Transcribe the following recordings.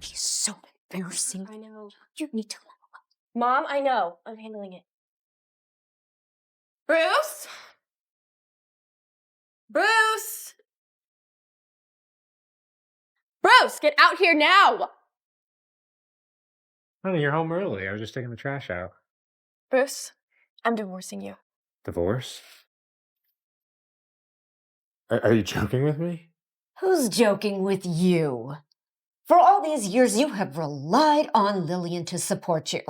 He's so embarrassing. I know. You need to... Mom, I know. I'm handling it. Bruce? Bruce! Bruce, get out here now! Honey, you're home early. I was just taking the trash out. Bruce, I'm divorcing you. Divorce? Are you joking with me? Who's joking with you? For all these years, you have relied on Lillian to support you.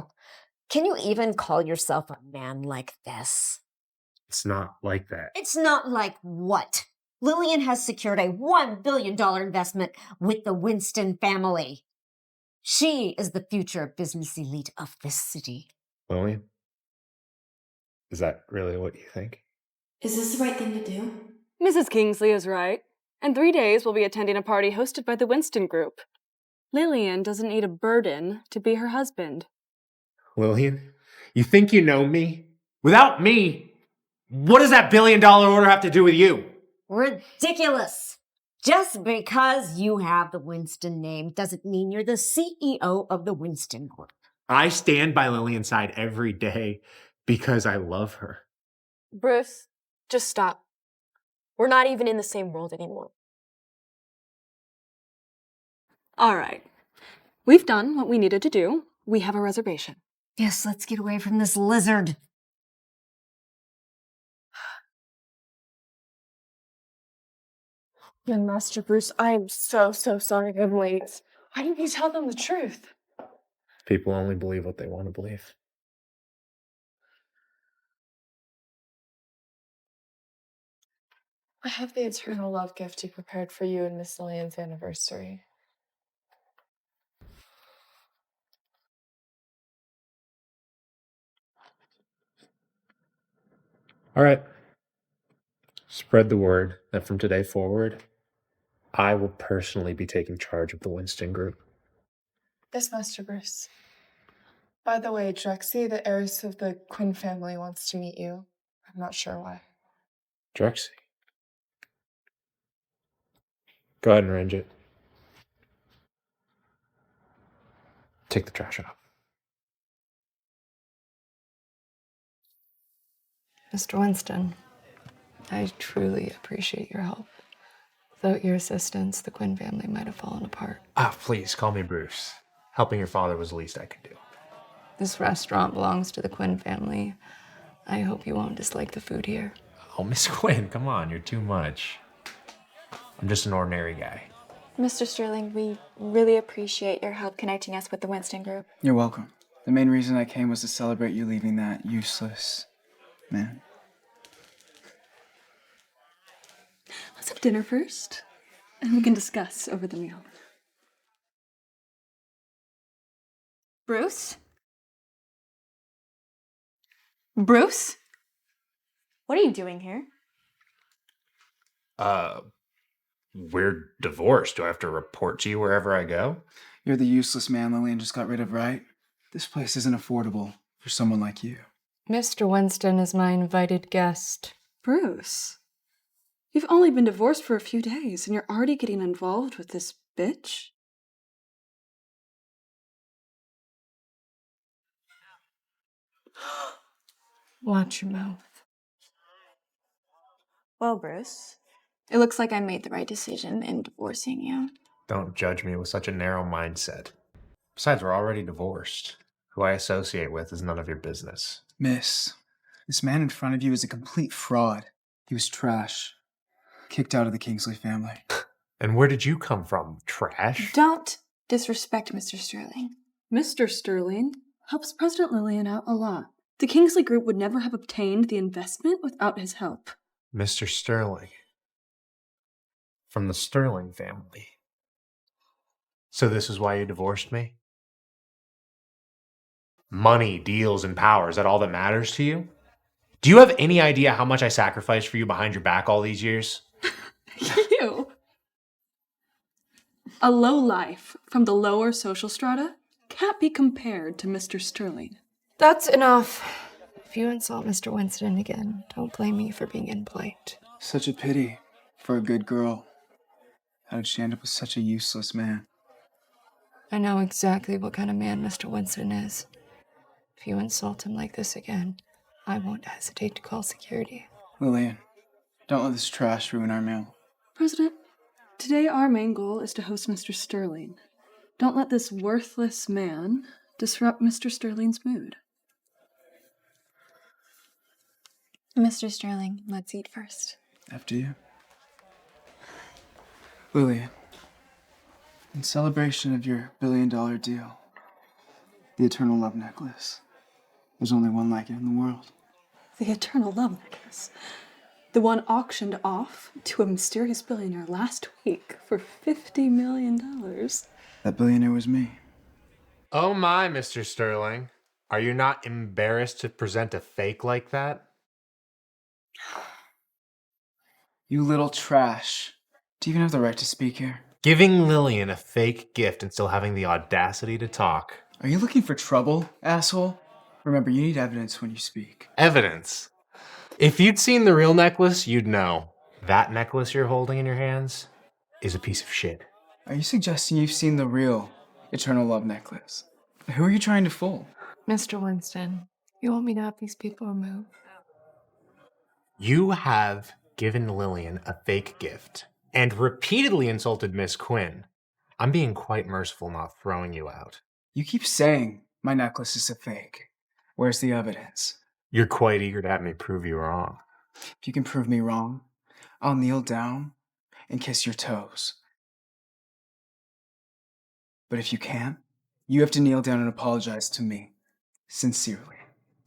Can you even call yourself a man like this? It's not like that. It's not like what? Lillian has secured a $1 billion investment with the Winston family. She is the future business elite of this city. Lillian? Is that really what you think? Is this the right thing to do? Mrs. Kingsley is right. In 3 days, we'll be attending a party hosted by the Winston Group. Lillian doesn't need a burden to be her husband. Lillian, you think you know me? Without me, what does that $1 billion order have to do with you? Ridiculous! Just because you have the Winston name doesn't mean you're the CEO of the Winston Group. I stand by Lillian's side every day because I love her. Bruce, just stop. We're not even in the same world anymore. All right. We've done what we needed to do. We have a reservation. Yes, let's get away from this lizard. And Master Bruce, I am so sorry I'm late. Why didn't you tell them the truth? People only believe what they want to believe. I have the eternal love gift you prepared for you and Miss Lillian's anniversary. All right. Spread the word that from today forward, I will personally be taking charge of the Winston Group. Yes, Master Bruce. By the way, Drexi, the heiress of the Quinn family, wants to meet you. I'm not sure why. Drexi. Go ahead and arrange it. Take the trash out. Mr. Winston, I truly appreciate your help. Without your assistance, the Quinn family might have fallen apart. Please, call me Bruce. Helping your father was the least I could do. This restaurant belongs to the Quinn family. I hope you won't dislike the food here. Oh, Miss Quinn, come on, you're too much. I'm just an ordinary guy. Mr. Sterling, we really appreciate your help connecting us with the Winston Group. You're welcome. The main reason I came was to celebrate you leaving that useless man. Let's have dinner first, and we can discuss over the meal. Bruce? Bruce? What are you doing here? We're divorced. Do I have to report to you wherever I go? You're the useless man Lillian just got rid of, right? This place isn't affordable for someone like you. Mr. Winston is my invited guest. Bruce? You've only been divorced for a few days, and you're already getting involved with this bitch? Watch your mouth. Well, Bruce, it looks like I made the right decision in divorcing you. Don't judge me with such a narrow mindset. Besides, we're already divorced. Who I associate with is none of your business. Miss, this man in front of you is a complete fraud. He was trash. Kicked out of the Kingsley family. And where did you come from? Trash? Don't disrespect Mr. Sterling. Mr. Sterling helps President Lillian out a lot. The Kingsley Group would never have obtained the investment without his help. Mr. Sterling. From the Sterling family. So this is why you divorced me? Money, deals, and power, is that all that matters to you? Do you have any idea how much I sacrificed for you behind your back all these years? You! A lowlife from the lower social strata can't be compared to Mr. Sterling. That's enough. If you insult Mr. Winston again, don't blame me for being impolite. Such a pity for a good girl. How did she end up with such a useless man? I know exactly what kind of man Mr. Winston is. If you insult him like this again, I won't hesitate to call security. Lillian, don't let this trash ruin our meal. President, today our main goal is to host Mr. Sterling. Don't let this worthless man disrupt Mr. Sterling's mood. Mr. Sterling, let's eat first. After you. Lillian, in celebration of your billion-dollar deal, the Eternal Love Necklace. There's only one like it in the world. The Eternal Love Necklace. The one auctioned off to a mysterious billionaire last week for $50 million. That billionaire was me. Oh my, Mr. Sterling. Are you not embarrassed to present a fake like that? You little trash. Do you even have the right to speak here? Giving Lillian a fake gift and still having the audacity to talk. Are you looking for trouble, asshole? Remember, you need evidence when you speak. Evidence. If you'd seen the real necklace, you'd know. That necklace you're holding in your hands is a piece of shit. Are you suggesting you've seen the real Eternal Love Necklace? Who are you trying to fool? Mr. Winston, you want me to have these people removed? You have given Lillian a fake gift and repeatedly insulted Miss Quinn. I'm being quite merciful not throwing you out. You keep saying my necklace is a fake. Where's the evidence? You're quite eager to have me prove you wrong. If you can prove me wrong, I'll kneel down and kiss your toes. But if you can't, you have to kneel down and apologize to me. Sincerely.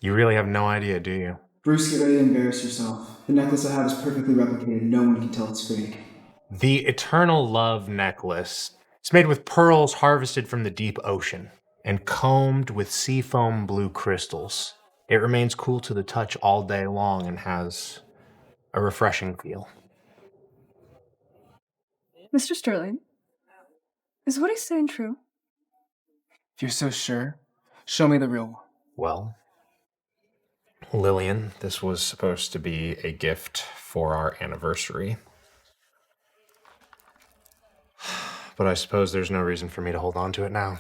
You really have no idea, do you? Bruce, get ready to embarrass yourself. The necklace I have is perfectly replicated. No one can tell it's fake. The Eternal Love Necklace. It's made with pearls harvested from the deep ocean and combed with seafoam blue crystals. It remains cool to the touch all day long and has a refreshing feel. Mr. Sterling, is what he's saying true? If you're so sure, show me the real one. Well, Lillian, this was supposed to be a gift for our anniversary. But I suppose there's no reason for me to hold on to it now.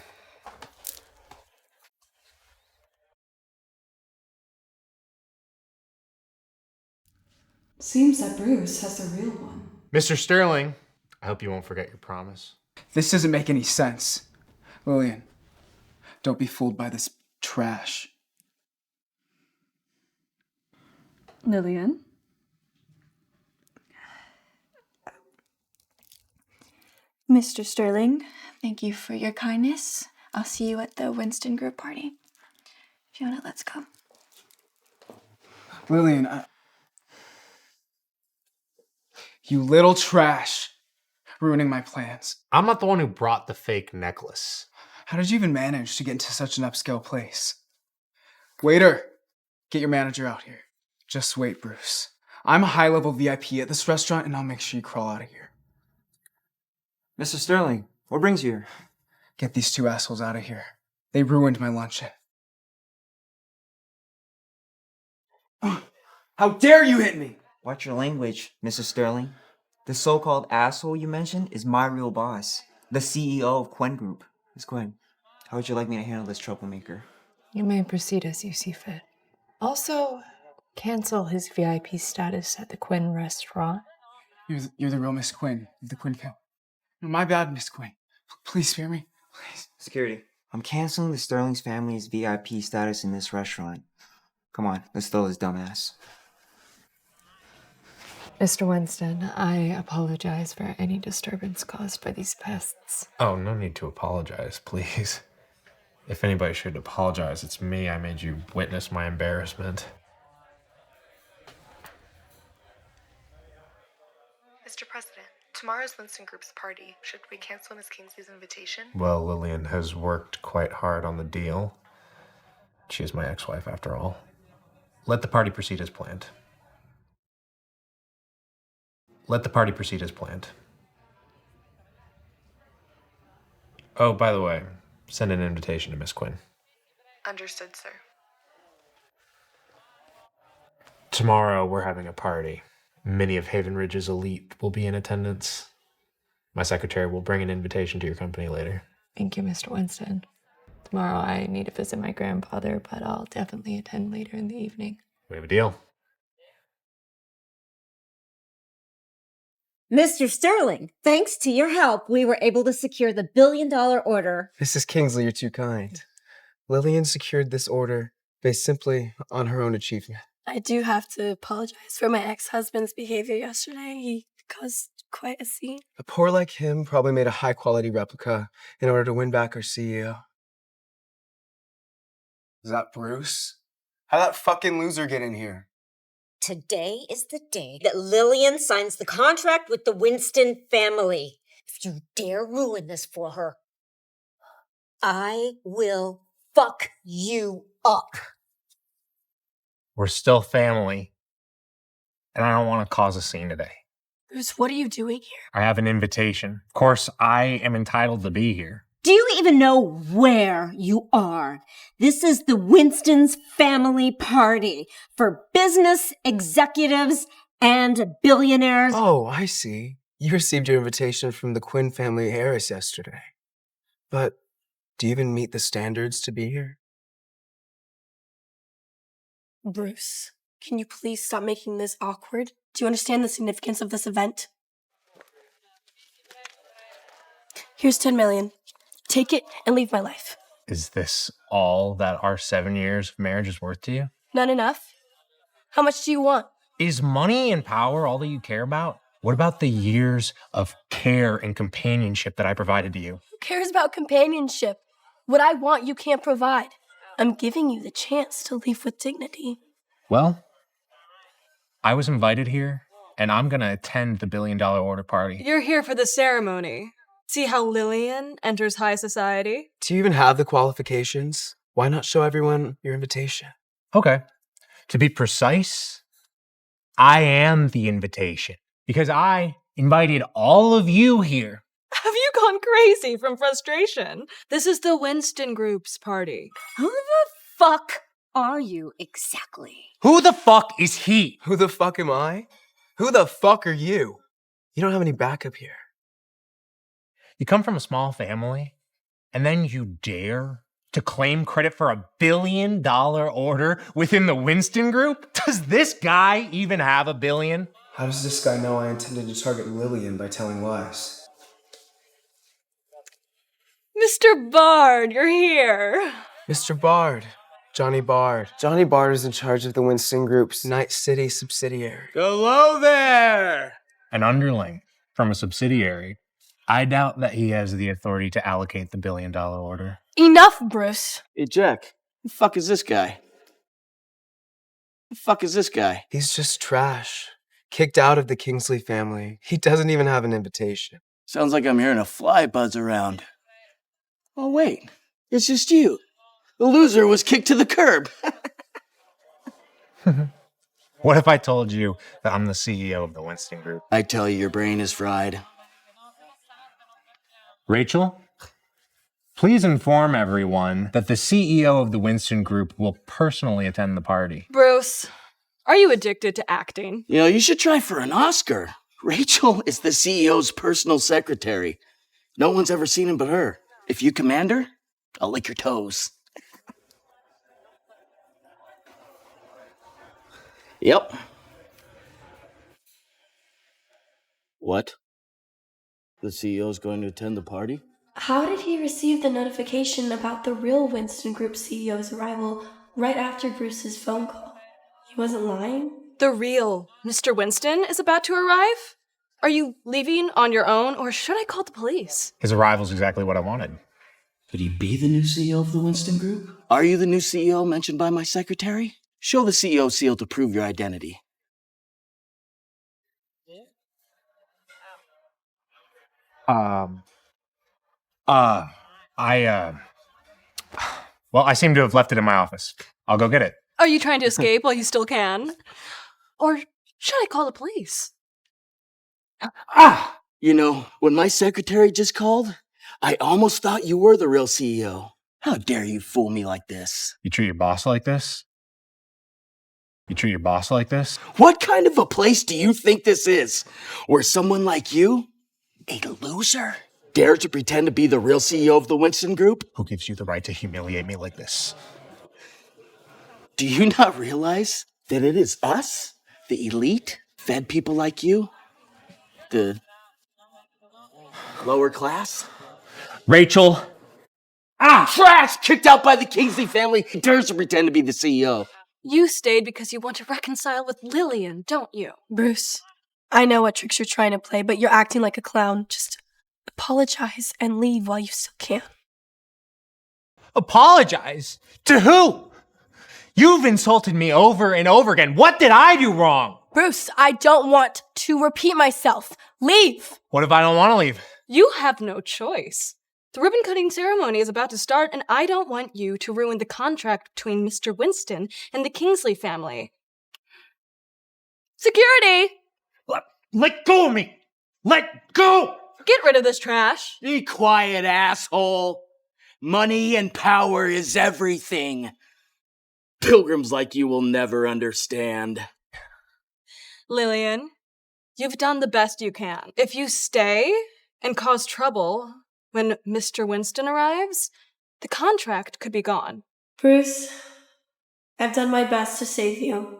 Seems that Bruce has the real one. Mr. Sterling, I hope you won't forget your promise. This doesn't make any sense. Lillian, don't be fooled by this trash. Lillian? Mr. Sterling, thank you for your kindness. I'll see you at the Winston group party. Fiona, let's go. Lillian, you little trash. Ruining my plans. I'm not the one who brought the fake necklace. How did you even manage to get into such an upscale place? Waiter, get your manager out here. Just wait, Bruce. I'm a high-level VIP at this restaurant, and I'll make sure you crawl out of here. Mr. Sterling, what brings you here? Get these two assholes out of here. They ruined my luncheon. How dare you hit me! Watch your language, Mr. Sterling. The so-called asshole you mentioned is my real boss, the CEO of Quinn Group. Ms. Quinn, how would you like me to handle this troublemaker? You may proceed as you see fit. Also, cancel his VIP status at the Quinn restaurant. You're the real Miss Quinn of the Quinn family. No, my bad, Miss Quinn. Please spare me. Please. Security, I'm canceling the Sterling's family's VIP status in this restaurant. Come on, let's throw this dumbass. Mr. Winston, I apologize for any disturbance caused by these pests. Oh, no need to apologize, please. If anybody should apologize, it's me. I made you witness my embarrassment. Mr. President, tomorrow's Winston Group's party. Should we cancel Miss Kingsley's invitation? Well, Lillian has worked quite hard on the deal. She is my ex-wife, after all. Let the party proceed as planned. Let the party proceed as planned. Oh, by the way, send an invitation to Miss Quinn. Understood, sir. Tomorrow, we're having a party. Many of Haven Ridge's elite will be in attendance. My secretary will bring an invitation to your company later. Thank you, Mr. Winston. Tomorrow I need to visit my grandfather, but I'll definitely attend later in the evening. We have a deal. Mr. Sterling, thanks to your help, we were able to secure the $1 billion order. Mrs. Kingsley, you're too kind. Lillian secured this order based simply on her own achievement. I do have to apologize for my ex-husband's behavior yesterday. He caused quite a scene. A poor like him probably made a high-quality replica in order to win back our CEO. Is that Bruce? How'd that fucking loser get in here? Today is the day that Lillian signs the contract with the Winston family. If you dare ruin this for her, I will fuck you up. We're still family, and I don't want to cause a scene today. Bruce, what are you doing here? I have an invitation. Of course, I am entitled to be here. Do you even know where you are? This is the Winston's family party for business executives and billionaires. Oh, I see. You received your invitation from the Quinn family heiress yesterday. But do you even meet the standards to be here? Bruce, can you please stop making this awkward? Do you understand the significance of this event? Here's 10 million. Take it and leave my life. Is this all that our 7 years of marriage is worth to you? Not enough? How much do you want? Is money and power all that you care about? What about the years of care and companionship that I provided to you? Who cares about companionship? What I want, you can't provide. I'm giving you the chance to leave with dignity. Well, I was invited here, and I'm going to attend the $1 billion order party. You're here for the ceremony. See how Lillian enters high society? Do you even have the qualifications? Why not show everyone your invitation? Okay. To be precise, I am the invitation because I invited all of you here. Have you gone crazy from frustration? This is the Winston Group's party. Who the fuck are you exactly? Who the fuck is he? Who the fuck am I? Who the fuck are you? You don't have any backup here. You come from a small family, and then you dare to claim credit for a $1 billion order within the Winston Group? Does this guy even have $1 billion? How does this guy know I intended to target Lillian by telling lies? Mr. Bard, you're here. Mr. Bard. Johnny Bard. Johnny Bard is in charge of the Winston Group's Night City subsidiary. Hello there! An underling from a subsidiary. I doubt that he has the authority to allocate the $1 billion order. Enough, Bruce. Hey, Jack. Who the fuck is this guy? Who the fuck is this guy? He's just trash. Kicked out of the Kingsley family. He doesn't even have an invitation. Sounds like I'm hearing a fly buzz around. Oh, wait. It's just you. The loser was kicked to the curb. What if I told you that I'm the CEO of the Winston Group? I tell you, your brain is fried. Rachel, please inform everyone that the CEO of the Winston Group will personally attend the party. Bruce, are you addicted to acting? You know, you should try for an Oscar. Rachel is the CEO's personal secretary. No one's ever seen him but her. If you command her, I'll lick your toes. Yep. What? The CEO's going to attend the party? How did he receive the notification about the real Winston Group CEO's arrival right after Bruce's phone call? He wasn't lying? The real Mr. Winston is about to arrive? Are you leaving on your own, or should I call the police? His arrival's exactly what I wanted. Could he be the new CEO of the Winston Group? Are you the new CEO mentioned by my secretary? Show the CEO seal to prove your identity. Well, I seem to have left it in my office. I'll go get it. Are you trying to escape while you still can? Or should I call the police? You know, when my secretary just called, I almost thought you were the real CEO. How dare you fool me like this? You treat your boss like this? You treat your boss like this? What kind of a place do you think this is? Where someone like you, a loser, dare to pretend to be the real CEO of the Winston Group? Who gives you the right to humiliate me like this? Do you not realize that it is us, the elite, fed people like you, the lower class? Rachel! Trash! Kicked out by the Kingsley family, dares to pretend to be the CEO. You stayed because you want to reconcile with Lillian, don't you? Bruce, I know what tricks you're trying to play, but you're acting like a clown. Just apologize and leave while you still can. Apologize? To who? You've insulted me over and over again. What did I do wrong? Bruce, I don't want to repeat myself. Leave! What if I don't want to leave? You have no choice. The ribbon-cutting ceremony is about to start, and I don't want you to ruin the contract between Mr. Winston and the Kingsley family. Security! Let go of me! Let go! Get rid of this trash. Be quiet, asshole. Money and power is everything. Pilgrims like you will never understand. Lillian, you've done the best you can. If you stay and cause trouble when Mr. Winston arrives, the contract could be gone. Bruce, I've done my best to save you.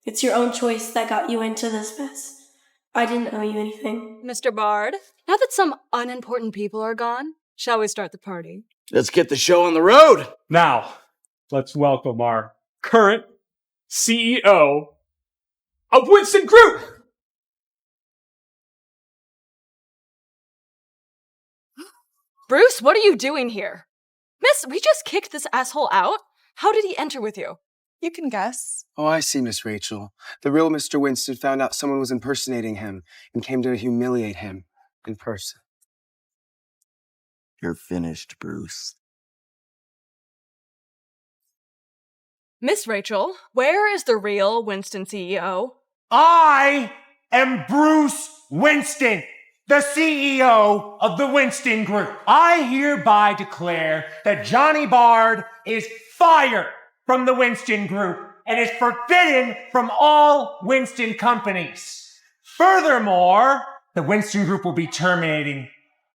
It's your own choice that got you into this mess. I didn't owe you anything. Mr. Bard, now that some unimportant people are gone, shall we start the party? Let's get the show on the road. Now, let's welcome our current CEO of Winston Group. Bruce, what are you doing here? Miss, we just kicked this asshole out. How did he enter with you? You can guess. Oh, I see, Miss Rachel. The real Mr. Winston found out someone was impersonating him and came to humiliate him in person. You're finished, Bruce. Miss Rachel, where is the real Winston CEO? I am Bruce Winston, the CEO of the Winston Group. I hereby declare that Johnny Bard is fired from the Winston Group and is forbidden from all Winston companies. Furthermore, the Winston Group will be terminating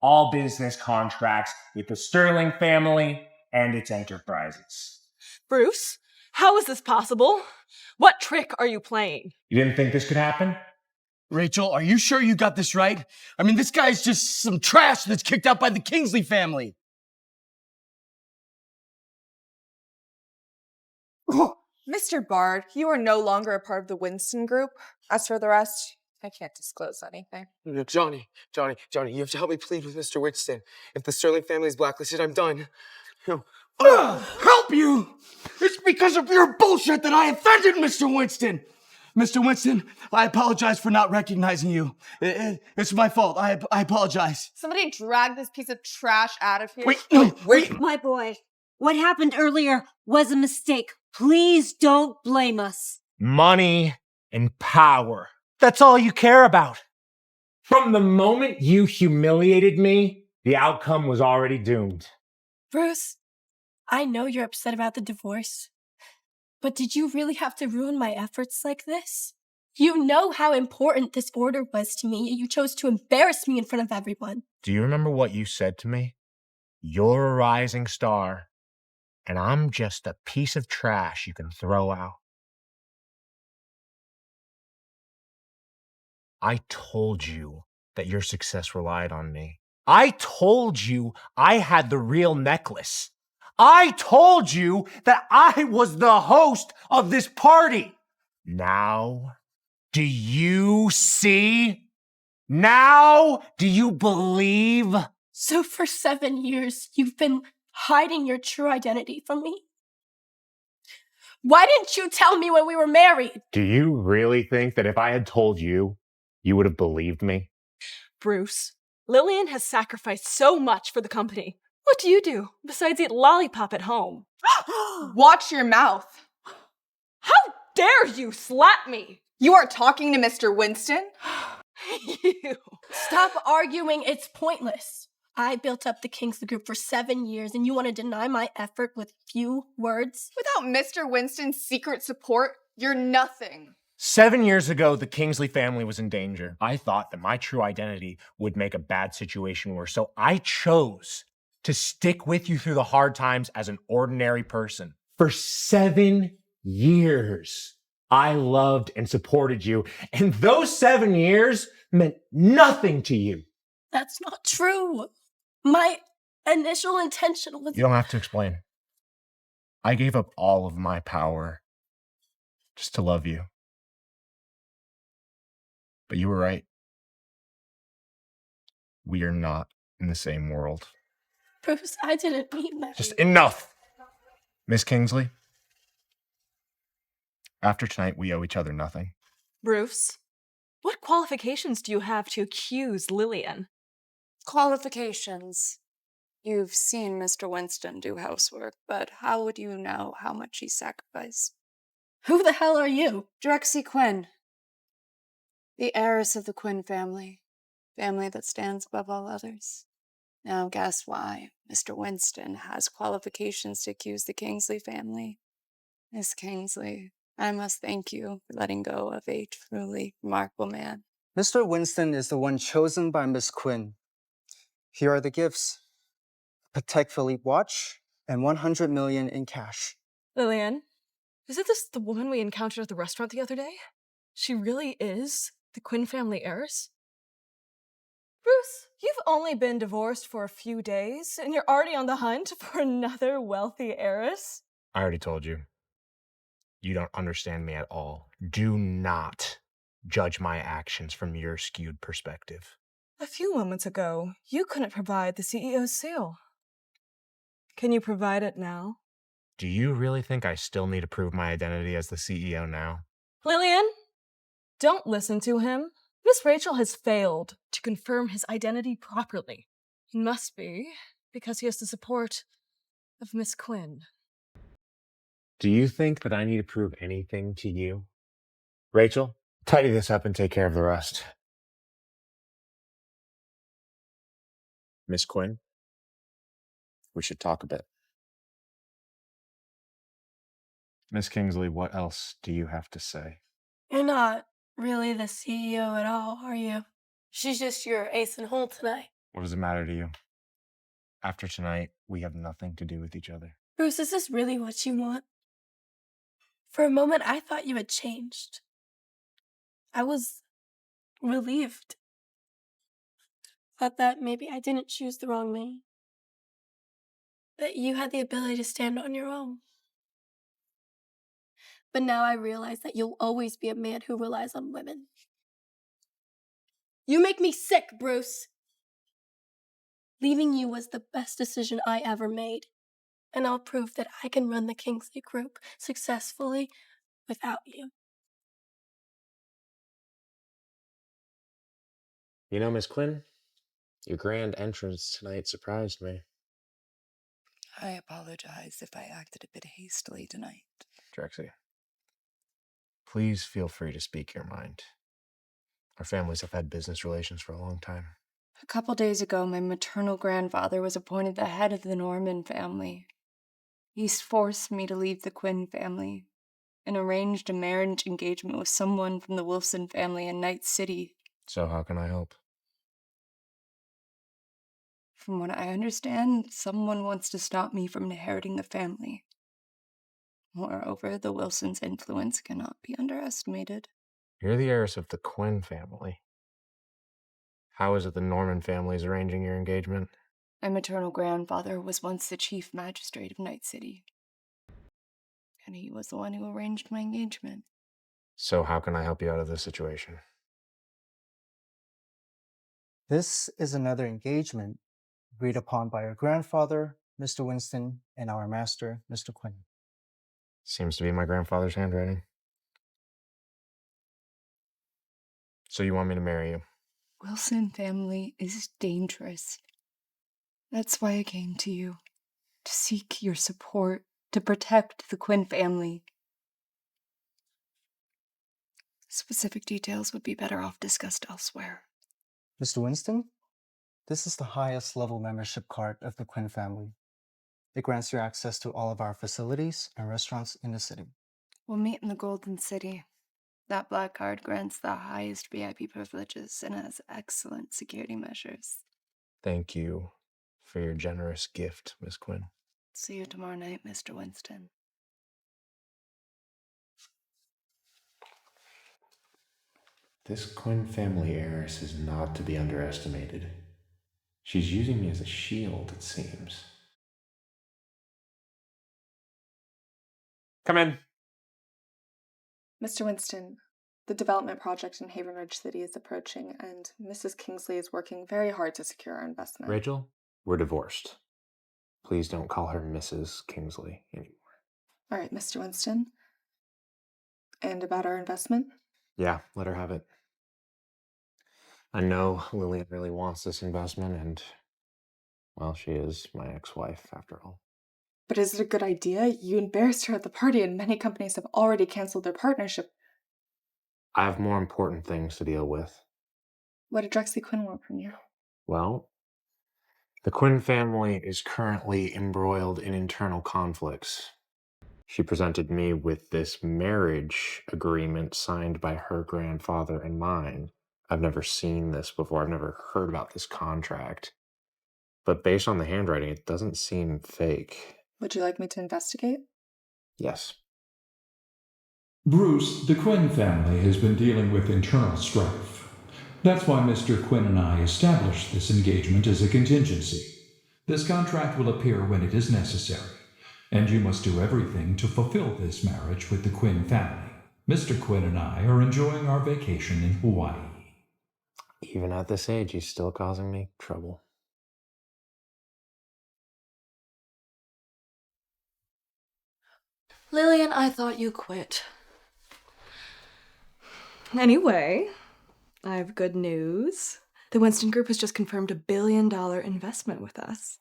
all business contracts with the Sterling family and its enterprises. Bruce, how is this possible? What trick are you playing? You didn't think this could happen? Rachel, are you sure you got this right? I mean, this guy's just some trash that's kicked out by the Kingsley family. Mr. Bard, you are no longer a part of the Winston Group. As for the rest, I can't disclose anything. Johnny, you have to help me plead with Mr. Winston. If the Sterling family is blacklisted, I'm done. No. Help you! It's because of your bullshit that I offended Mr. Winston! Mr. Winston, I apologize for not recognizing you. It's my fault. I apologize. Somebody drag this piece of trash out of here. Wait. My boy, what happened earlier was a mistake. Please don't blame us. Money and power. That's all you care about. From the moment you humiliated me, the outcome was already doomed. Bruce, I know you're upset about the divorce, but did you really have to ruin my efforts like this? You know how important this order was to me, yet you chose to embarrass me in front of everyone. Do you remember what you said to me? You're a rising star, and I'm just a piece of trash you can throw out. I told you that your success relied on me. I told you I had the real necklace. I told you that I was the host of this party. Now, do you see? Now, do you believe? So for 7 years, you've been hiding your true identity from me? Why didn't you tell me when we were married? Do you really think that if I had told you, you would have believed me? Bruce, Lillian has sacrificed so much for the company. What do you do besides eat lollipop at home? Watch your mouth. How dare you slap me? You are talking to Mr. Winston? You. Stop arguing, it's pointless. I built up the Kingsley Group for 7 years, and you want to deny my effort with few words? Without Mr. Winston's secret support, you're nothing. 7 years ago, the Kingsley family was in danger. I thought that my true identity would make a bad situation worse, so I chose to stick with you through the hard times as an ordinary person. For 7 years, I loved and supported you, and those 7 years meant nothing to you. That's not true. My initial intention was... You don't have to explain. I gave up all of my power just to love you. But you were right. We are not in the same world. Bruce, I didn't mean that. Just enough! Miss Kingsley, after tonight, we owe each other nothing. Bruce, what qualifications do you have to accuse Lillian? Qualifications. You've seen Mr. Winston do housework, but how would you know how much he sacrificed? Who the hell are you? Drexi Quinn. The heiress of the Quinn family. Family that stands above all others. Now guess why Mr. Winston has qualifications to accuse the Kingsley family. Miss Kingsley, I must thank you for letting go of a truly remarkable man. Mr. Winston is the one chosen by Miss Quinn. Here are the gifts. A Patek Philippe watch and 100 million in cash. Lillian, isn't this the woman we encountered at the restaurant the other day? She really is the Quinn family heiress? Bruce, you've only been divorced for a few days, and you're already on the hunt for another wealthy heiress? I already told you. You don't understand me at all. Do not judge my actions from your skewed perspective. A few moments ago, you couldn't provide the CEO's seal. Can you provide it now? Do you really think I still need to prove my identity as the CEO now? Lillian, don't listen to him. Miss Rachel has failed to confirm his identity properly. It must be because he has the support of Miss Quinn. Do you think that I need to prove anything to you? Rachel, tidy this up and take care of the rest. Miss Quinn, we should talk a bit. Miss Kingsley, what else do you have to say? You're not really the CEO at all, are you? She's just your ace in hole tonight. What does it matter to you? After tonight, we have nothing to do with each other. Bruce, is this really what you want? For a moment, I thought you had changed. I was relieved. Thought that maybe I didn't choose the wrong man. That you had the ability to stand on your own. But now I realize that you'll always be a man who relies on women. You make me sick, Bruce. Leaving you was the best decision I ever made. And I'll prove that I can run the Kingsley Group successfully without you. You know, Miss Quinn, your grand entrance tonight surprised me. I apologize if I acted a bit hastily tonight. Drexi, please feel free to speak your mind. Our families have had business relations for a long time. A couple days ago, my maternal grandfather was appointed the head of the Norman family. He's forced me to leave the Quinn family and arranged a marriage engagement with someone from the Wilson family in Night City. So how can I help? From what I understand, someone wants to stop me from inheriting the family. Moreover, the Wilsons' influence cannot be underestimated. You're the heiress of the Quinn family. How is it the Norman family is arranging your engagement? My maternal grandfather was once the chief magistrate of Night City. And he was the one who arranged my engagement. So how can I help you out of this situation? This is another engagement agreed upon by our grandfather, Mr. Winston, and our master, Mr. Quinn. Seems to be my grandfather's handwriting. So you want me to marry you? Wilson family is dangerous. That's why I came to you. To seek your support, to protect the Quinn family. Specific details would be better off discussed elsewhere. Mr. Winston, this is the highest level membership card of the Quinn family. It grants you access to all of our facilities and restaurants in the city. We'll meet in the Golden City. That black card grants the highest VIP privileges and has excellent security measures. Thank you for your generous gift, Miss Quinn. See you tomorrow night, Mr. Winston. This Quinn family heiress is not to be underestimated. She's using me as a shield, it seems. Come in. Mr. Winston, the development project in Haven Ridge City is approaching, and Mrs. Kingsley is working very hard to secure our investment. Rachel, we're divorced. Please don't call her Mrs. Kingsley anymore. All right, Mr. Winston. And about our investment? Yeah, let her have it. I know Lillian really wants this investment, and, well, she is my ex-wife, after all. But is it a good idea? You embarrassed her at the party, and many companies have already canceled their partnership. I have more important things to deal with. What did Drexi Quinn want from you? Well, the Quinn family is currently embroiled in internal conflicts. She presented me with this marriage agreement signed by her grandfather and mine. I've never seen this before. I've never heard about this contract. But based on the handwriting, it doesn't seem fake. Would you like me to investigate? Yes. Bruce, the Quinn family has been dealing with internal strife. That's why Mr. Quinn and I established this engagement as a contingency. This contract will appear when it is necessary, and you must do everything to fulfill this marriage with the Quinn family. Mr. Quinn and I are enjoying our vacation in Hawaii. Even at this age, he's still causing me trouble. Lillian, I thought you quit. Anyway, I have good news. The Winston Group has just confirmed $1 billion investment with us.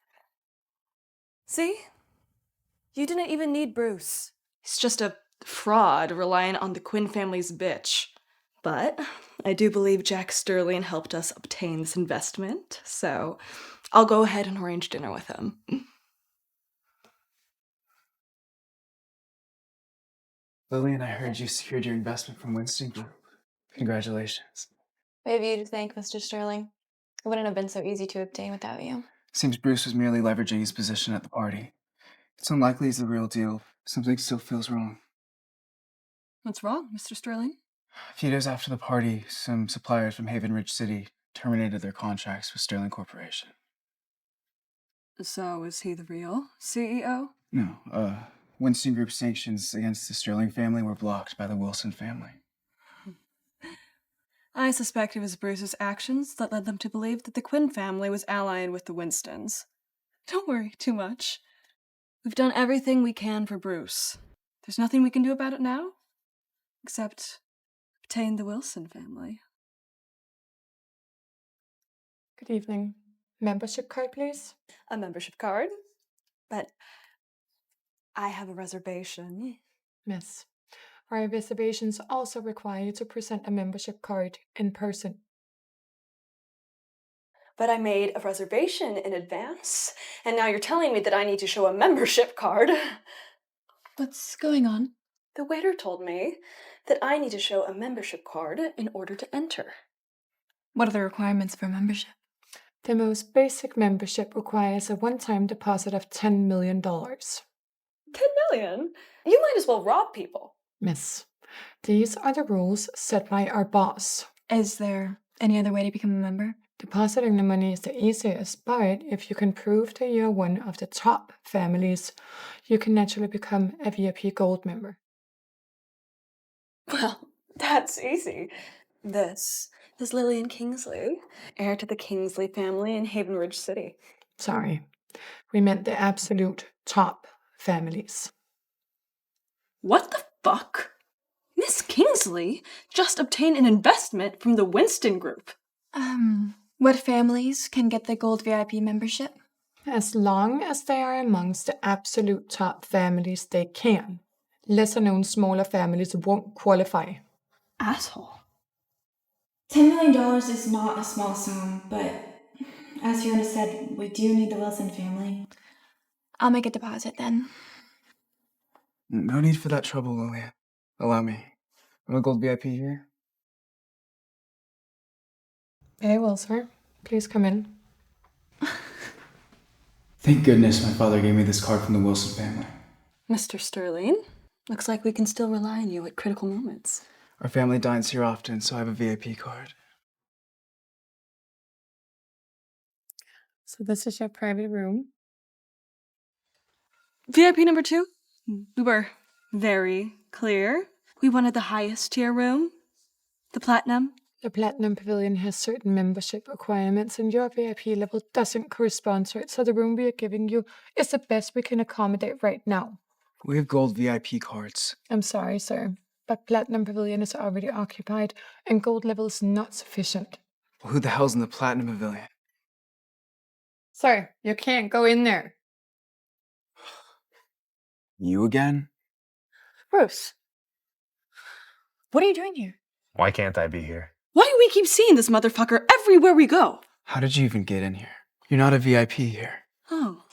See? You didn't even need Bruce. He's just a fraud relying on the Quinn family's bitch. But I do believe Jack Sterling helped us obtain this investment, so I'll go ahead and arrange dinner with him. Lillian, I heard you secured your investment from Winston Group. Congratulations. We have you to thank, Mr. Sterling. It wouldn't have been so easy to obtain without you. Seems Bruce was merely leveraging his position at the party. It's unlikely he's the real deal. Something still feels wrong. What's wrong, Mr. Sterling? A few days after the party, some suppliers from Haven Ridge City terminated their contracts with Sterling Corporation. So is he the real CEO? No, Winston Group's sanctions against the Sterling family were blocked by the Wilson family. I suspect it was Bruce's actions that led them to believe that the Quinn family was allying with the Winstons. Don't worry too much. We've done everything we can for Bruce. There's nothing we can do about it now, except obtain the Wilson family. Good evening. Membership card, please. A membership card? But I have a reservation. Miss, our reservations also require you to present a membership card in person. But I made a reservation in advance, and now you're telling me that I need to show a membership card. What's going on? The waiter told me that I need to show a membership card in order to enter. What are the requirements for membership? The most basic membership requires a one-time deposit of $10 million. 10 million? You might as well rob people. Miss, these are the rules set by our boss. Is there any other way to become a member? Depositing the money is the easiest, but if you can prove that you're one of the top families, you can naturally become a VIP Gold member. Well, that's easy. This is Lillian Kingsley, heir to the Kingsley family in Haven Ridge City. Sorry, we meant the absolute top families. What the fuck? Miss Kingsley just obtained an investment from the Winston Group. What families can get the Gold VIP membership? As long as they are amongst the absolute top families, they can. Lesser-known smaller families won't qualify. Asshole. $10 million is not a small sum, but as Fiona said, we do need the Wilson family. I'll make a deposit then. No need for that trouble, Lillian. Allow me. I'm a gold VIP here. Very well, sir. Please come in. Thank goodness my father gave me this card from the Wilson family. Mr. Sterling, looks like we can still rely on you at critical moments. Our family dines here often, so I have a VIP card. So this is your private room. VIP number 2, we were very clear. We wanted the highest tier room, the platinum. The Platinum Pavilion has certain membership requirements, and your VIP level doesn't correspond to it, so the room we are giving you is the best we can accommodate right now. We have gold VIP cards. I'm sorry, sir, but Platinum Pavilion is already occupied, and gold level is not sufficient. Well, who the hell's in the Platinum Pavilion? Sir, you can't go in there. You again? Bruce, what are you doing here? Why can't I be here? Why do we keep seeing this motherfucker everywhere we go? How did you even get in here? You're not a VIP here. Oh,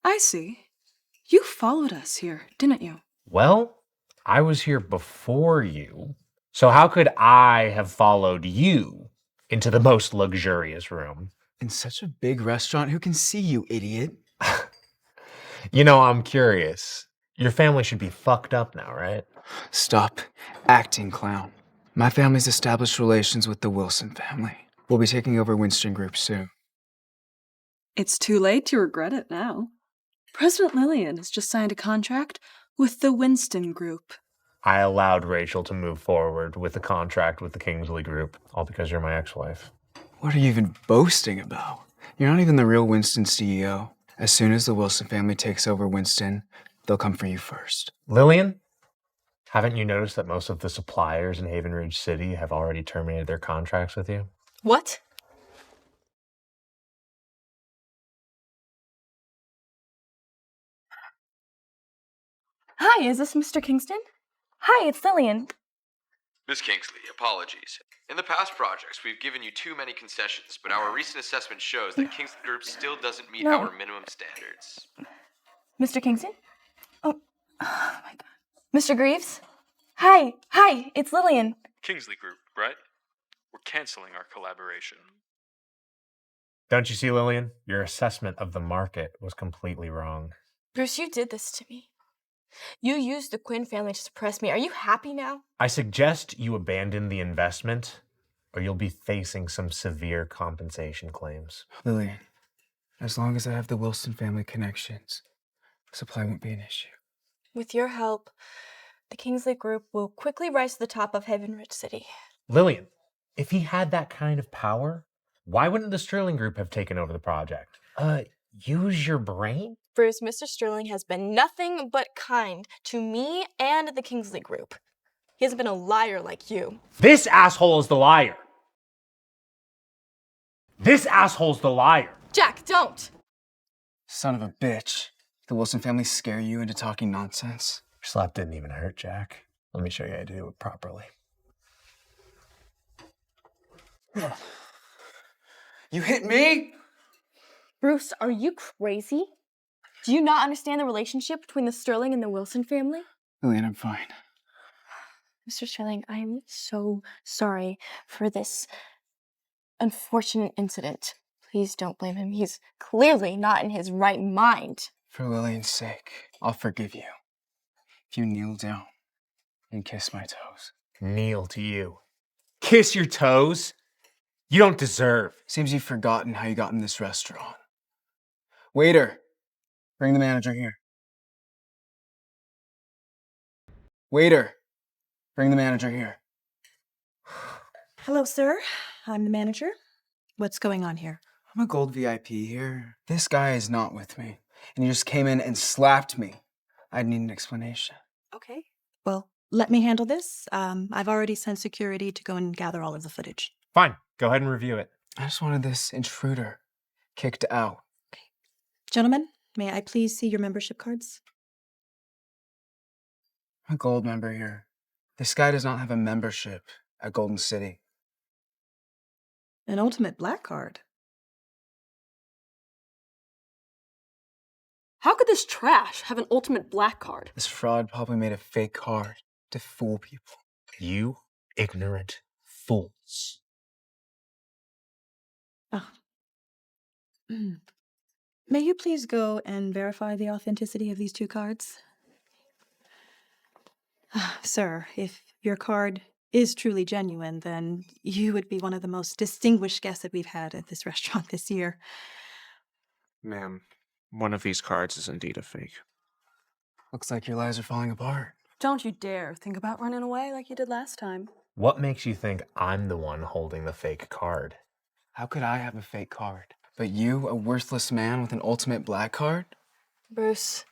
I see. You followed us here, didn't you? Well, I was here before you. So how could I have followed you into the most luxurious room? In such a big restaurant, who can see you, idiot? You know, I'm curious. Your family should be fucked up now, right? Stop acting, clown. My family's established relations with the Wilson family. We'll be taking over Winston Group soon. It's too late to regret it now. President Lillian has just signed a contract with the Winston Group. I allowed Rachel to move forward with the contract with the Kingsley Group, all because you're my ex-wife. What are you even boasting about? You're not even the real Winston CEO. As soon as the Wilson family takes over Winston, they'll come for you first. Lillian, haven't you noticed that most of the suppliers in Haven Ridge City have already terminated their contracts with you? What? Hi, is this Mr. Kingston? Hi, it's Lillian. Miss Kingsley, apologies. In the past projects, we've given you too many concessions, but our recent assessment shows that Kingsley Group still doesn't meet No. our minimum standards. Mr. Kingston? Oh my god. Mr. Greaves? Hi, it's Lillian. Kingsley Group, right? We're canceling our collaboration. Don't you see, Lillian? Your assessment of the market was completely wrong. Bruce, you did this to me. You used the Quinn family to suppress me. Are you happy now? I suggest you abandon the investment, or you'll be facing some severe compensation claims. Lillian, as long as I have the Wilson family connections, supply won't be an issue. With your help, the Kingsley Group will quickly rise to the top of Haven Ridge City. Lillian, if he had that kind of power, why wouldn't the Sterling Group have taken over the project? Use your brain? Bruce, Mr. Sterling has been nothing but kind to me and the Kingsley Group. He hasn't been a liar like you. This asshole is the liar. This asshole's the liar. Jack, don't! Son of a bitch. The Wilson family scare you into talking nonsense? Your slap didn't even hurt, Jack. Let me show you how to do it properly. You hit me? Bruce, are you crazy? Do you not understand the relationship between the Sterling and the Wilson family? Lillian, I'm fine. Mr. Sterling, I am so sorry for this unfortunate incident. Please don't blame him. He's clearly not in his right mind. For Lillian's sake, I'll forgive you. If you kneel down and kiss my toes. Kneel to you. Kiss your toes? You don't deserve. Seems you've forgotten how you got in this restaurant. Waiter, bring the manager here. Waiter, bring the manager here. Hello, sir. I'm the manager. What's going on here? I'm a gold VIP here. This guy is not with me, and he just came in and slapped me. I'd need an explanation. Okay. Well, let me handle this. I've already sent security to go and gather all of the footage. Fine, go ahead and review it. I just wanted this intruder kicked out. Gentlemen, may I please see your membership cards? I'm a gold member here. This guy does not have a membership at Golden City. An ultimate black card. How could this trash have an ultimate black card? This fraud probably made a fake card to fool people. You ignorant fools. Oh. May you please go and verify the authenticity of these 2 cards? Sir, if your card is truly genuine, then you would be one of the most distinguished guests that we've had at this restaurant this year. Ma'am, one of these cards is indeed a fake. Looks like your lies are falling apart. Don't you dare think about running away like you did last time. What makes you think I'm the one holding the fake card? How could I have a fake card? But you, a worthless man with an ultimate black card? Bruce,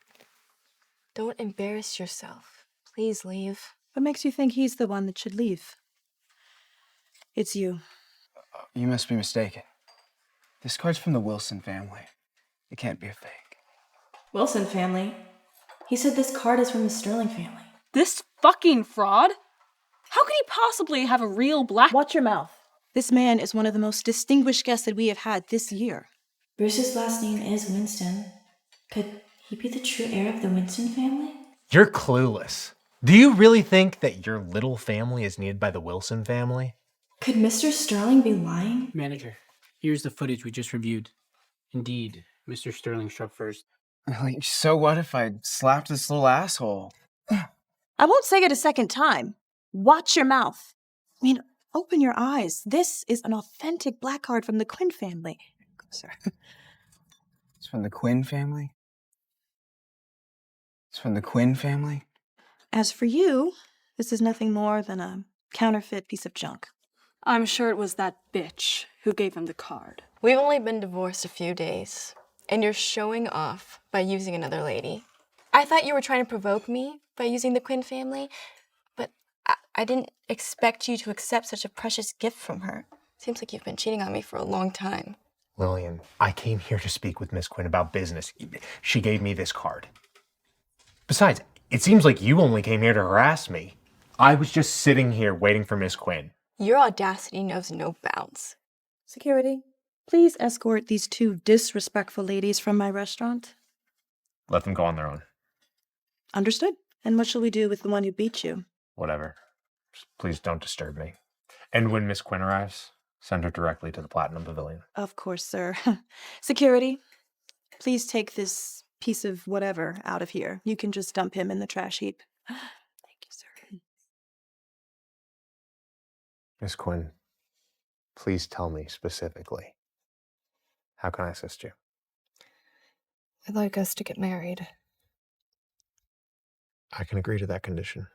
don't embarrass yourself. Please leave. What makes you think he's the one that should leave? It's you. You must be mistaken. This card's from the Wilson family. It can't be a fake. Wilson family? He said this card is from the Sterling family. This fucking fraud? How could he possibly have a real black— Watch your mouth. This man is one of the most distinguished guests that we have had this year. Bruce's last name is Winston. Could he be the true heir of the Winston family? You're clueless. Do you really think that your little family is needed by the Wilson family? Could Mr. Sterling be lying? Manager, here's the footage we just reviewed. Indeed, Mr. Sterling struck first. Like, so what if I slapped this little asshole? I won't say it a second time. Watch your mouth. I mean, open your eyes. This is an authentic black card from the Quinn family. Sorry. It's from the Quinn family? It's from the Quinn family? As for you, this is nothing more than a counterfeit piece of junk. I'm sure it was that bitch who gave him the card. We've only been divorced a few days, and you're showing off by using another lady. I thought you were trying to provoke me by using the Quinn family, but I didn't expect you to accept such a precious gift from her. Seems like you've been cheating on me for a long time. Lillian, I came here to speak with Miss Quinn about business. She gave me this card. Besides, it seems like you only came here to harass me. I was just sitting here waiting for Miss Quinn. Your audacity knows no bounds. Security, please escort these 2 disrespectful ladies from my restaurant. Let them go on their own. Understood. And what shall we do with the one who beat you? Whatever. Just please don't disturb me. And when Miss Quinn arrives, send her directly to the Platinum Pavilion. Of course, sir. Security, please take this piece of whatever out of here. You can just dump him in the trash heap. Thank you, sir. Miss Quinn, please tell me specifically. How can I assist you? I'd like us to get married. I can agree to that condition.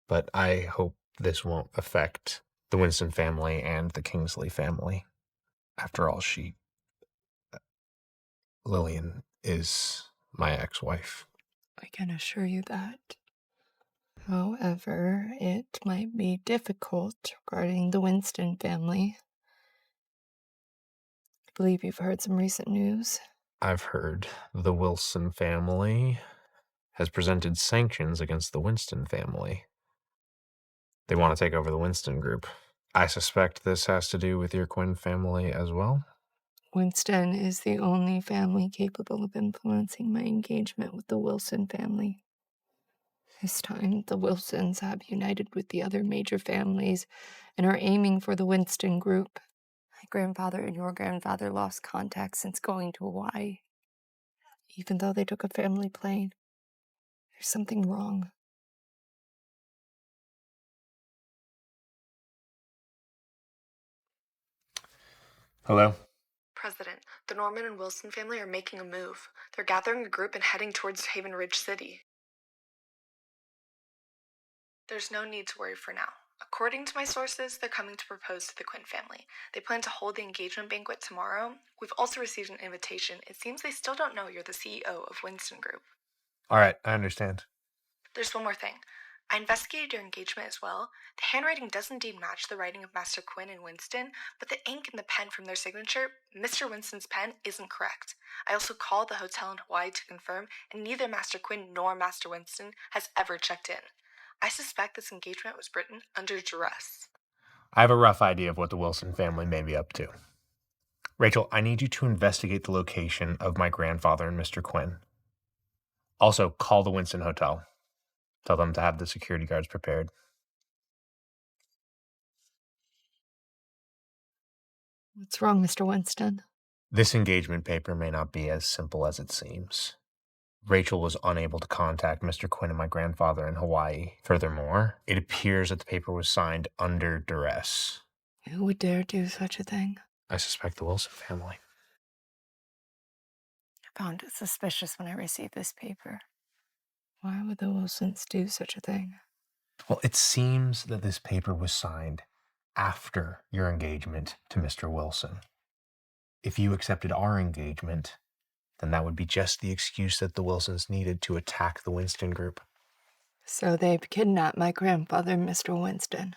But I hope this won't affect the Winston family and the Kingsley family. After all, Lillian is my ex-wife. I can assure you that. However, it might be difficult regarding the Winston family. I believe you've heard some recent news. I've heard the Wilson family has presented sanctions against the Winston family. They want to take over the Winston group. I suspect this has to do with your Quinn family as well. Winston is the only family capable of influencing my engagement with the Wilson family. This time, the Wilsons have united with the other major families and are aiming for the Winston group. My grandfather and your grandfather lost contact since going to Hawaii. Even though they took a family plane, there's something wrong. Hello? President, the Norman and Wilson family are making a move. They're gathering a group and heading towards Haven Ridge City. There's no need to worry for now. According to my sources, they're coming to propose to the Quinn family. They plan to hold the engagement banquet tomorrow. We've also received an invitation. It seems they still don't know you're the CEO of Winston Group. All right, I understand. There's one more thing. I investigated your engagement as well. The handwriting does indeed match the writing of Master Quinn and Winston, but the ink and the pen from their signature, Mr. Winston's pen, isn't correct. I also called the hotel in Hawaii to confirm, and neither Master Quinn nor Master Winston has ever checked in. I suspect this engagement was written under duress. I have a rough idea of what the Wilson family may be up to. Rachel, I need you to investigate the location of my grandfather and Mr. Quinn. Also, call the Winston Hotel. Tell them to have the security guards prepared. What's wrong, Mr. Winston? This engagement paper may not be as simple as it seems. Rachel was unable to contact Mr. Quinn and my grandfather in Hawaii. Furthermore, it appears that the paper was signed under duress. Who would dare do such a thing? I suspect the Wilson family. I found it suspicious when I received this paper. Why would the Wilsons do such a thing? Well, it seems that this paper was signed after your engagement to Mr. Wilson. If you accepted our engagement, then that would be just the excuse that the Wilsons needed to attack the Winston group. So they've kidnapped my grandfather, Mr. Winston.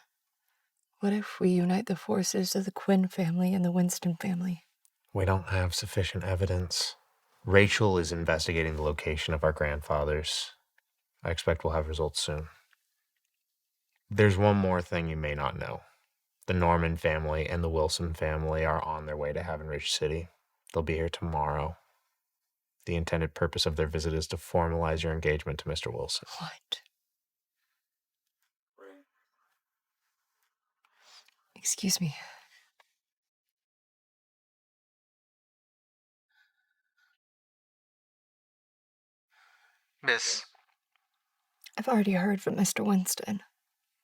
What if we unite the forces of the Quinn family and the Winston family? We don't have sufficient evidence. Rachel is investigating the location of our grandfathers. I expect we'll have results soon. There's one more thing you may not know. The Norman family and the Wilson family are on their way to Haven Ridge City. They'll be here tomorrow. The intended purpose of their visit is to formalize your engagement to Mr. Wilson. What? Excuse me. Miss. I've already heard from Mr. Winston.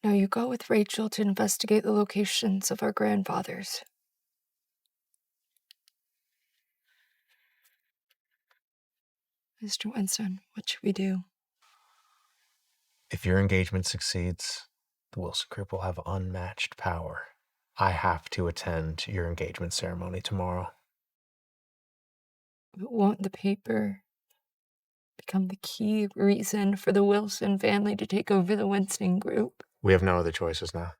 Now you go with Rachel to investigate the locations of our grandfathers. Mr. Winston, what should we do? If your engagement succeeds, the Wilson group will have unmatched power. I have to attend your engagement ceremony tomorrow. But won't the paper become the key reason for the Wilson family to take over the Winston group? We have no other choices now.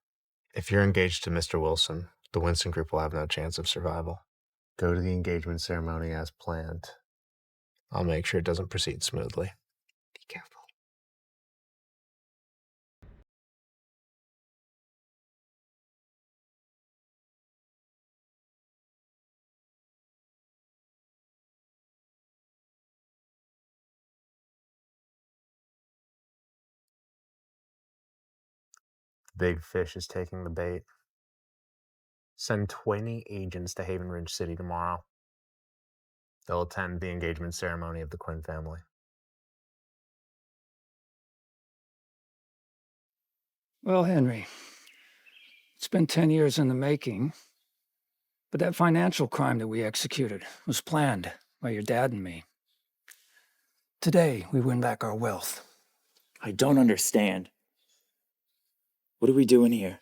If you're engaged to Mr. Wilson, the Winston group will have no chance of survival. Go to the engagement ceremony as planned. I'll make sure it doesn't proceed smoothly. Be careful. Big Fish is taking the bait. Send 20 agents to Haven Ridge City tomorrow. They'll attend the engagement ceremony of the Quinn family. Well, Henry, it's been 10 years in the making, but that financial crime that we executed was planned by your dad and me. Today, we win back our wealth. I don't understand. What are we doing here?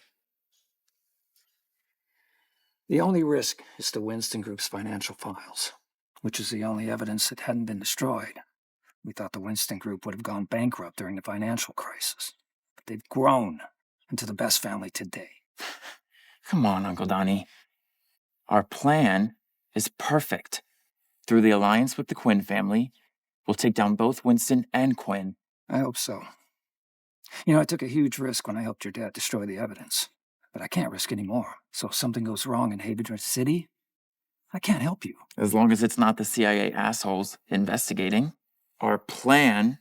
The only risk is the Winston Group's financial files, which is the only evidence that hadn't been destroyed. We thought the Winston Group would have gone bankrupt during the financial crisis, but they've grown into the best family today. Come on, Uncle Donnie. Our plan is perfect. Through the alliance with the Quinn family, we'll take down both Winston and Quinn. I hope so. You know, I took a huge risk when I helped your dad destroy the evidence, but I can't risk anymore. So if something goes wrong in Haven Ridge City, I can't help you. As long as it's not the CIA assholes investigating, our plan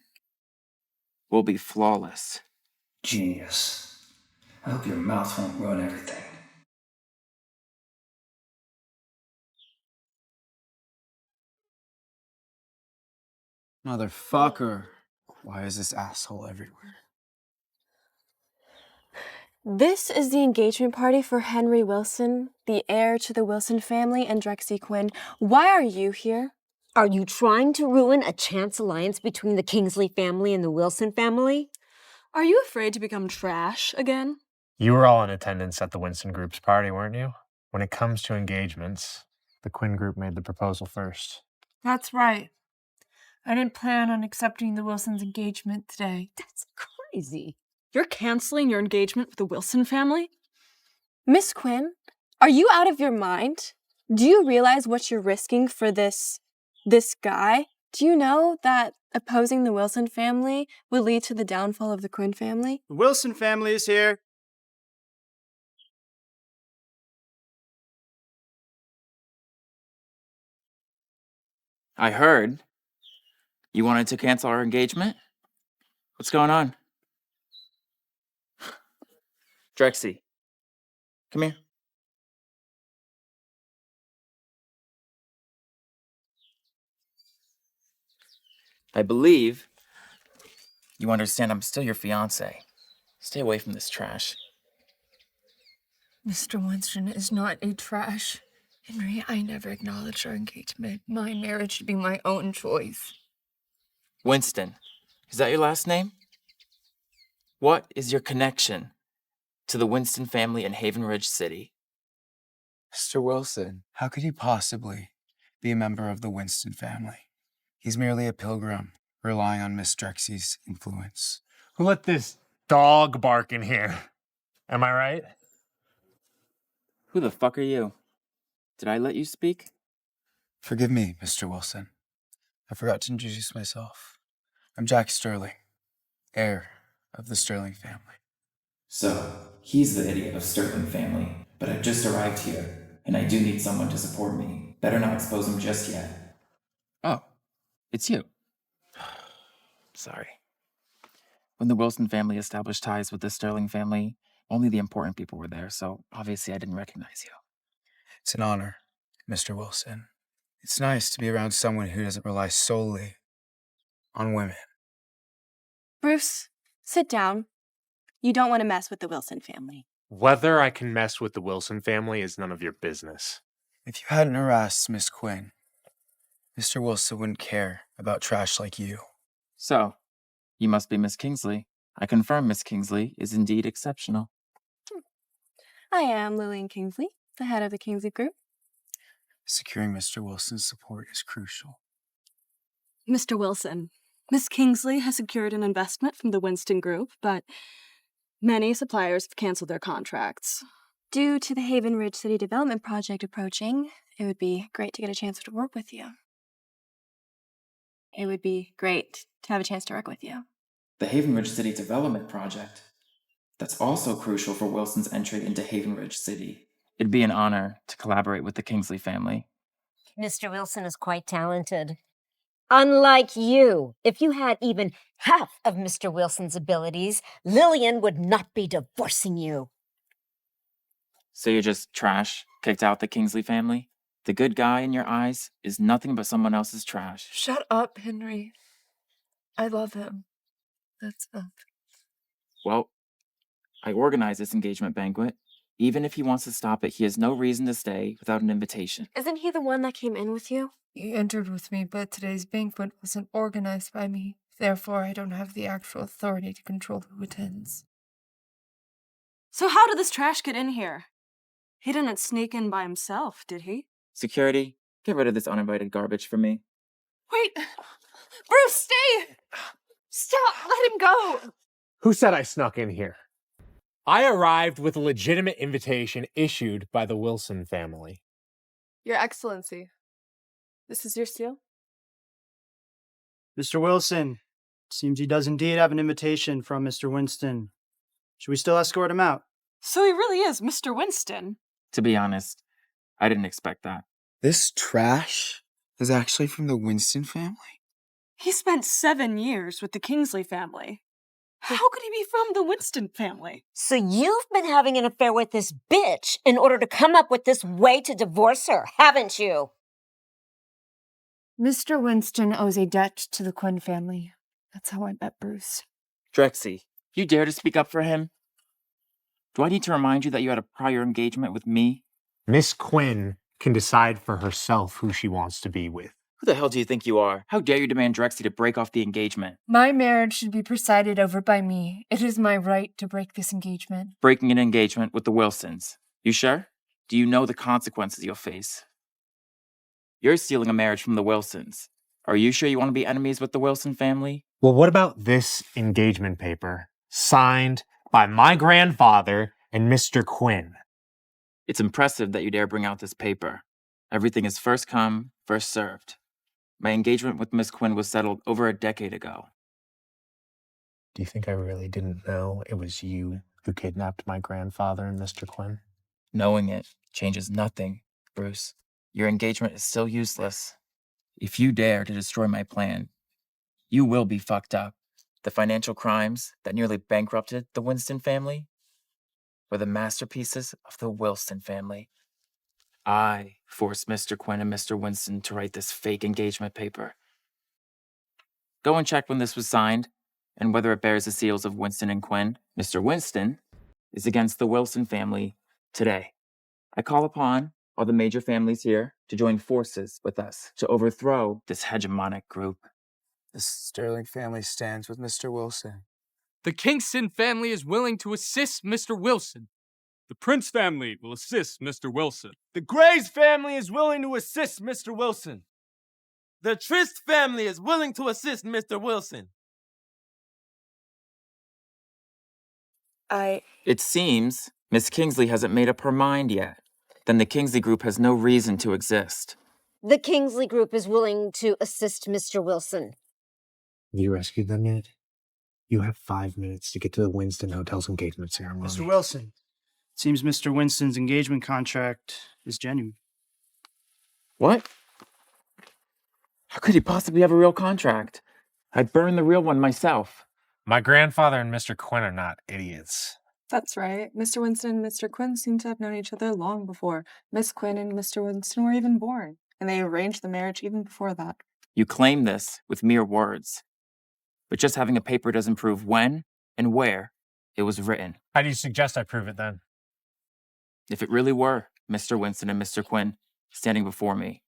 will be flawless. Genius. I hope your mouth won't ruin everything. Motherfucker. Why is this asshole everywhere? This is the engagement party for Henry Wilson, the heir to the Wilson family and Drexi Quinn. Why are you here? Are you trying to ruin a chance alliance between the Kingsley family and the Wilson family? Are you afraid to become trash again? You were all in attendance at the Winston Group's party, weren't you? When it comes to engagements, the Quinn Group made the proposal first. That's right. I didn't plan on accepting the Wilsons' engagement today. That's crazy. You're canceling your engagement with the Wilson family? Miss Quinn, are you out of your mind? Do you realize what you're risking for this guy? Do you know that opposing the Wilson family will lead to the downfall of the Quinn family? The Wilson family is here. I heard you wanted to cancel our engagement? What's going on? Drexi, come here. I believe you understand I'm still your fiancé. Stay away from this trash. Mr. Winston is not a trash. Henry, I never acknowledged our engagement. My marriage should be my own choice. Winston, is that your last name? What is your connection to the Winston family in Haven Ridge City? Mr. Wilson, how could he possibly be a member of the Winston family? He's merely a pilgrim, relying on Miss Drexi's influence. Who let this dog bark in here? Am I right? Who the fuck are you? Did I let you speak? Forgive me, Mr. Wilson. I forgot to introduce myself. I'm Jack Sterling, heir of the Sterling family. So, he's the idiot of Sterling family, but I've just arrived here, and I do need someone to support me. Better not expose him just yet. Oh, it's you. Sorry. When the Wilson family established ties with the Sterling family, only the important people were there, so obviously I didn't recognize you. It's an honor, Mr. Wilson. It's nice to be around someone who doesn't rely solely on women. Bruce, sit down. You don't want to mess with the Wilson family. Whether I can mess with the Wilson family is none of your business. If you hadn't harassed Miss Quinn, Mr. Wilson wouldn't care about trash like you. So, you must be Miss Kingsley. I confirm Miss Kingsley is indeed exceptional. I am Lillian Kingsley, the head of the Kingsley Group. Securing Mr. Wilson's support is crucial. Mr. Wilson, Miss Kingsley has secured an investment from the Winston Group, but many suppliers have canceled their contracts. Due to the Haven Ridge City Development Project approaching, it would be great to get a chance to work with you. It would be great to have a chance to work with you. The Haven Ridge City Development Project. That's also crucial for Wilson's entry into Haven Ridge City. It'd be an honor to collaborate with the Kingsley family. Mr. Wilson is quite talented. Unlike you, if you had even half of Mr. Wilson's abilities, Lillian would not be divorcing you. So you're just trash, kicked out the Kingsley family? The good guy in your eyes is nothing but someone else's trash. Shut up, Henry. I love him. That's enough. Well, I organized this engagement banquet. Even if he wants to stop it, he has no reason to stay without an invitation. Isn't he the one that came in with you? He entered with me, but today's banquet wasn't organized by me. Therefore, I don't have the actual authority to control who attends. So how did this trash get in here? He didn't sneak in by himself, did he? Security, get rid of this uninvited garbage for me. Wait! Bruce, stay! Stop! Let him go! Who said I snuck in here? I arrived with a legitimate invitation issued by the Wilson family. Your Excellency, this is your seal? Mr. Wilson, seems he does indeed have an invitation from Mr. Winston. Should we still escort him out? So he really is Mr. Winston. To be honest, I didn't expect that. This trash is actually from the Winston family? He spent 7 years with the Kingsley family. How could he be from the Winston family? So you've been having an affair with this bitch in order to come up with this way to divorce her, haven't you? Mr. Winston owes a debt to the Quinn family. That's how I met Bruce. Drexi, you dare to speak up for him? Do I need to remind you that you had a prior engagement with me? Miss Quinn can decide for herself who she wants to be with. Who the hell do you think you are? How dare you demand Drexi to break off the engagement? My marriage should be presided over by me. It is my right to break this engagement. Breaking an engagement with the Wilsons. You sure? Do you know the consequences you'll face? You're stealing a marriage from the Wilsons. Are you sure you want to be enemies with the Wilson family? Well, what about this engagement paper, signed by my grandfather and Mr. Quinn? It's impressive that you dare bring out this paper. Everything is first come, first served. My engagement with Miss Quinn was settled over a decade ago. Do you think I really didn't know it was you who kidnapped my grandfather and Mr. Quinn? Knowing it changes nothing, Bruce. Your engagement is still useless. If you dare to destroy my plan, you will be fucked up. The financial crimes that nearly bankrupted the Winston family were the masterpieces of the Wilson family. I forced Mr. Quinn and Mr. Winston to write this fake engagement paper. Go and check when this was signed and whether it bears the seals of Winston and Quinn. Mr. Winston is against the Wilson family today. I call upon all the major families here to join forces with us to overthrow this hegemonic group. The Sterling family stands with Mr. Wilson. The Kingston family is willing to assist Mr. Wilson. The Prince family will assist Mr. Wilson. The Grays family is willing to assist Mr. Wilson. The Trist family is willing to assist Mr. Wilson. It seems Miss Kingsley hasn't made up her mind yet. Then the Kingsley group has no reason to exist. The Kingsley group is willing to assist Mr. Wilson. Have you rescued them yet? You have 5 minutes to get to the Winston Hotel's engagement ceremony. Mr. Wilson, it seems Mr. Winston's engagement contract is genuine. What? How could he possibly have a real contract? I burned the real one myself. My grandfather and Mr. Quinn are not idiots. That's right. Mr. Winston and Mr. Quinn seem to have known each other long before Miss Quinn and Mr. Winston were even born, and they arranged the marriage even before that. You claim this with mere words, but just having a paper doesn't prove when and where it was written. How do you suggest I prove it then? If it really were Mr. Winston and Mr. Quinn standing before me,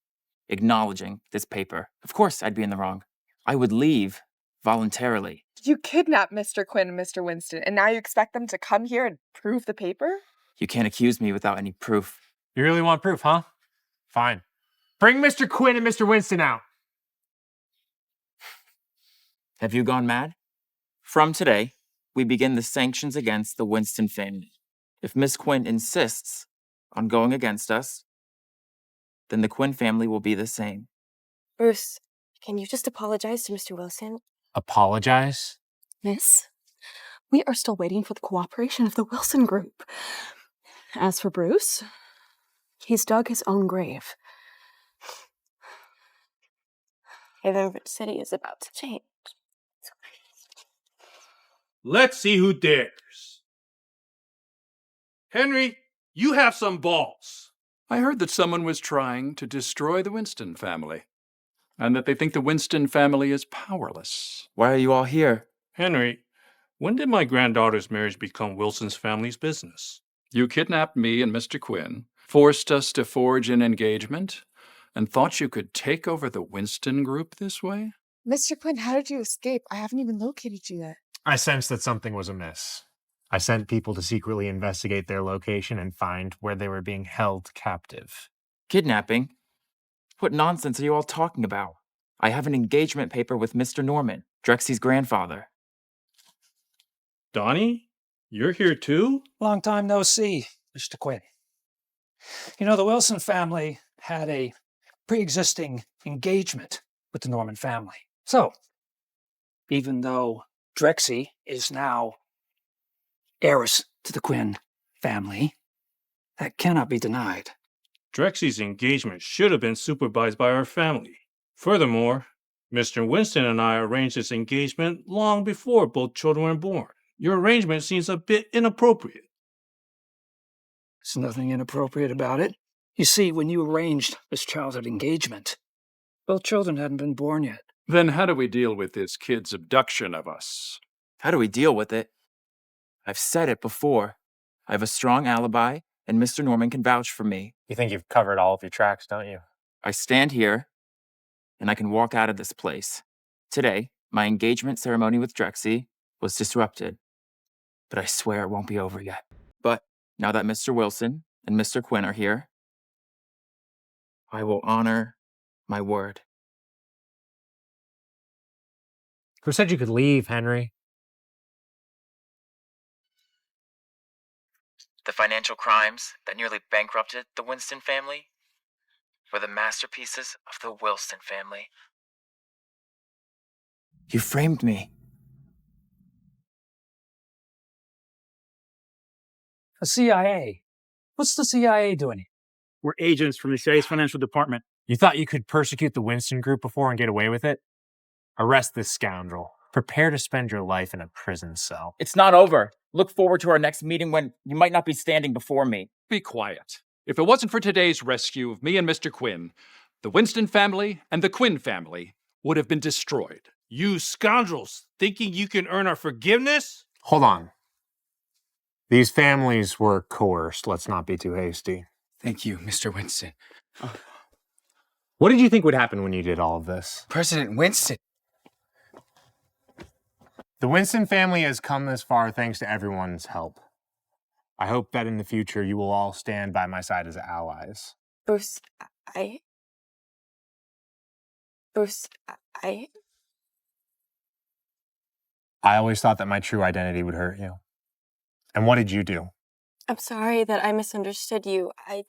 acknowledging this paper, of course I'd be in the wrong. I would leave voluntarily. Did you kidnap Mr. Quinn and Mr. Winston, and now you expect them to come here and prove the paper? You can't accuse me without any proof. You really want proof, huh? Fine. Bring Mr. Quinn and Mr. Winston out. Have you gone mad? From today, we begin the sanctions against the Winston family. If Miss Quinn insists on going against us, then the Quinn family will be the same. Bruce, can you just apologize to Mr. Wilson? Apologize? Miss, we are still waiting for the cooperation of the Wilson group. As for Bruce, he's dug his own grave. Haven City is about to change. Let's see who dares. Henry, you have some balls. I heard that someone was trying to destroy the Winston family, and that they think the Winston family is powerless. Why are you all here? Henry, when did my granddaughter's marriage become Wilson's family's business? You kidnapped me and Mr. Quinn, forced us to forge an engagement, and thought you could take over the Winston group this way? Mr. Quinn, how did you escape? I haven't even located you yet. I sensed that something was amiss. I sent people to secretly investigate their location and find where they were being held captive. Kidnapping? What nonsense are you all talking about? I have an engagement paper with Mr. Norman, Drexi's grandfather. Donnie, you're here too? Long time no see, Mr. Quinn. You know, the Wilson family had a pre-existing engagement with the Norman family. So, even though Drexi is now heiress to the Quinn family, that cannot be denied. Drexi's engagement should have been supervised by our family. Furthermore, Mr. Winston and I arranged this engagement long before both children were born. Your arrangement seems a bit inappropriate. There's nothing inappropriate about it. You see, when you arranged this childhood engagement, both children hadn't been born yet. Then how do we deal with this kid's abduction of us? How do we deal with it? I've said it before. I have a strong alibi, and Mr. Norman can vouch for me. You think you've covered all of your tracks, don't you? I stand here, and I can walk out of this place. Today, my engagement ceremony with Drexi was disrupted, but I swear it won't be over yet. But now that Mr. Wilson and Mr. Quinn are here, I will honor my word. Who said you could leave, Henry? The financial crimes that nearly bankrupted the Winston family were the masterpieces of the Wilson family. You framed me. The CIA. What's the CIA doing here? We're agents from the city's financial department. You thought you could persecute the Winston group before and get away with it? Arrest this scoundrel. Prepare to spend your life in a prison cell. It's not over. Look forward to our next meeting when you might not be standing before me. Be quiet. If it wasn't for today's rescue of me and Mr. Quinn, the Winston family and the Quinn family would have been destroyed. You scoundrels, thinking you can earn our forgiveness? Hold on. These families were coerced. Let's not be too hasty. Thank you, Mr. Winston. What did you think would happen when you did all of this? President Winston. The Winston family has come this far thanks to everyone's help. I hope that in the future you will all stand by my side as allies. Bruce, I always thought that my true identity would hurt you. And what did you do? I'm sorry that I misunderstood you. I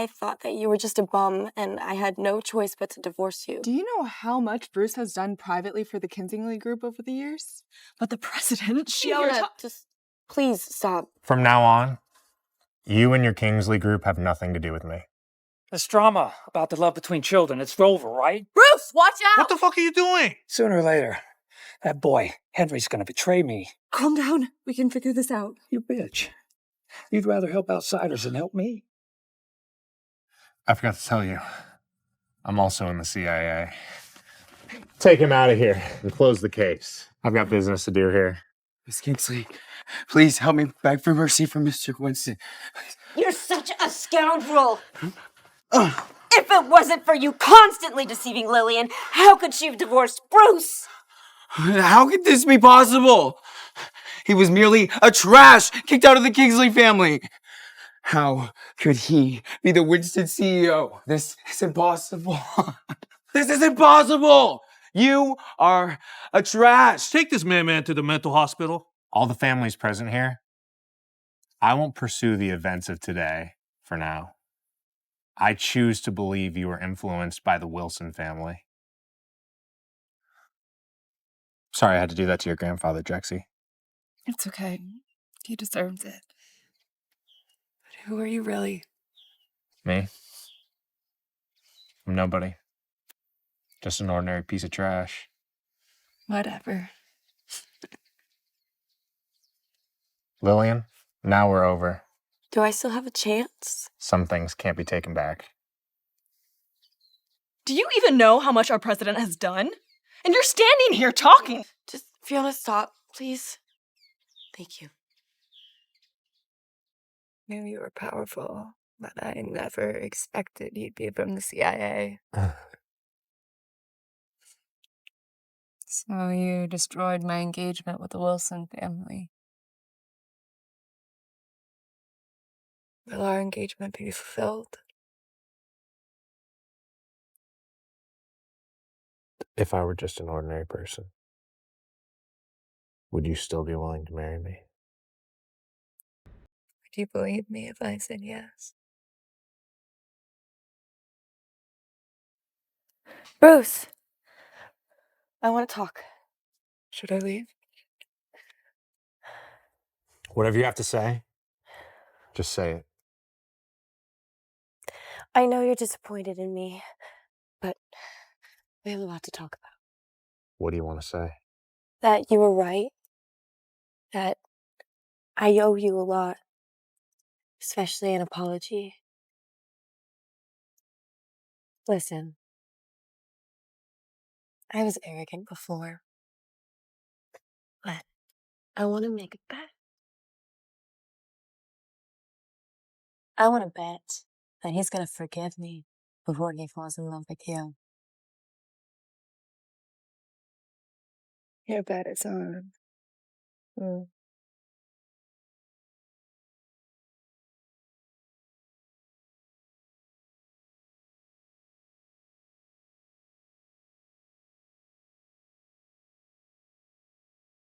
thought that you were just a bum, and I had no choice but to divorce you. Do you know how much Bruce has done privately for the Kingsley group over the years? But the president, just please stop. From now on, you and your Kingsley group have nothing to do with me. This drama about the love between children, it's over, right? Bruce, watch out! What the fuck are you doing? Sooner or later, that boy, Henry's gonna betray me. Calm down. We can figure this out. You bitch. You'd rather help outsiders than help me? I forgot to tell you, I'm also in the CIA. Take him out of here and close the case. I've got business to do here. Miss Kingsley, please help me beg for mercy from Mr. Winston. You're such a scoundrel! If it wasn't for you constantly deceiving Lillian, how could she have divorced Bruce? How could this be possible? He was merely a trash kicked out of the Kingsley family. How could he be the Winston CEO? This is impossible. This is impossible! You are a trash. Take this man to the mental hospital. All the families present here, I won't pursue the events of today for now. I choose to believe you were influenced by the Wilson family. Sorry I had to do that to your grandfather, Drexi. It's okay. He deserves it. But who are you really? Me? I'm nobody. Just an ordinary piece of trash. Whatever. Lillian, now we're over. Do I still have a chance? Some things can't be taken back. Do you even know how much our president has done? And you're standing here talking. Just, Fiona, stop, please. Thank you. Knew you were powerful, but I never expected you'd be from the CIA. So you destroyed my engagement with the Wilson family. Will our engagement be fulfilled? If I were just an ordinary person, would you still be willing to marry me? Would you believe me if I said yes? Bruce! I want to talk. Should I leave? Whatever you have to say, just say it. I know you're disappointed in me, but we have a lot to talk about. What do you want to say? That you were right. That I owe you a lot. Especially an apology. Listen. I was arrogant before. But I want to make a bet. I want to bet that he's going to forgive me before he falls in love with you. Your bet is on.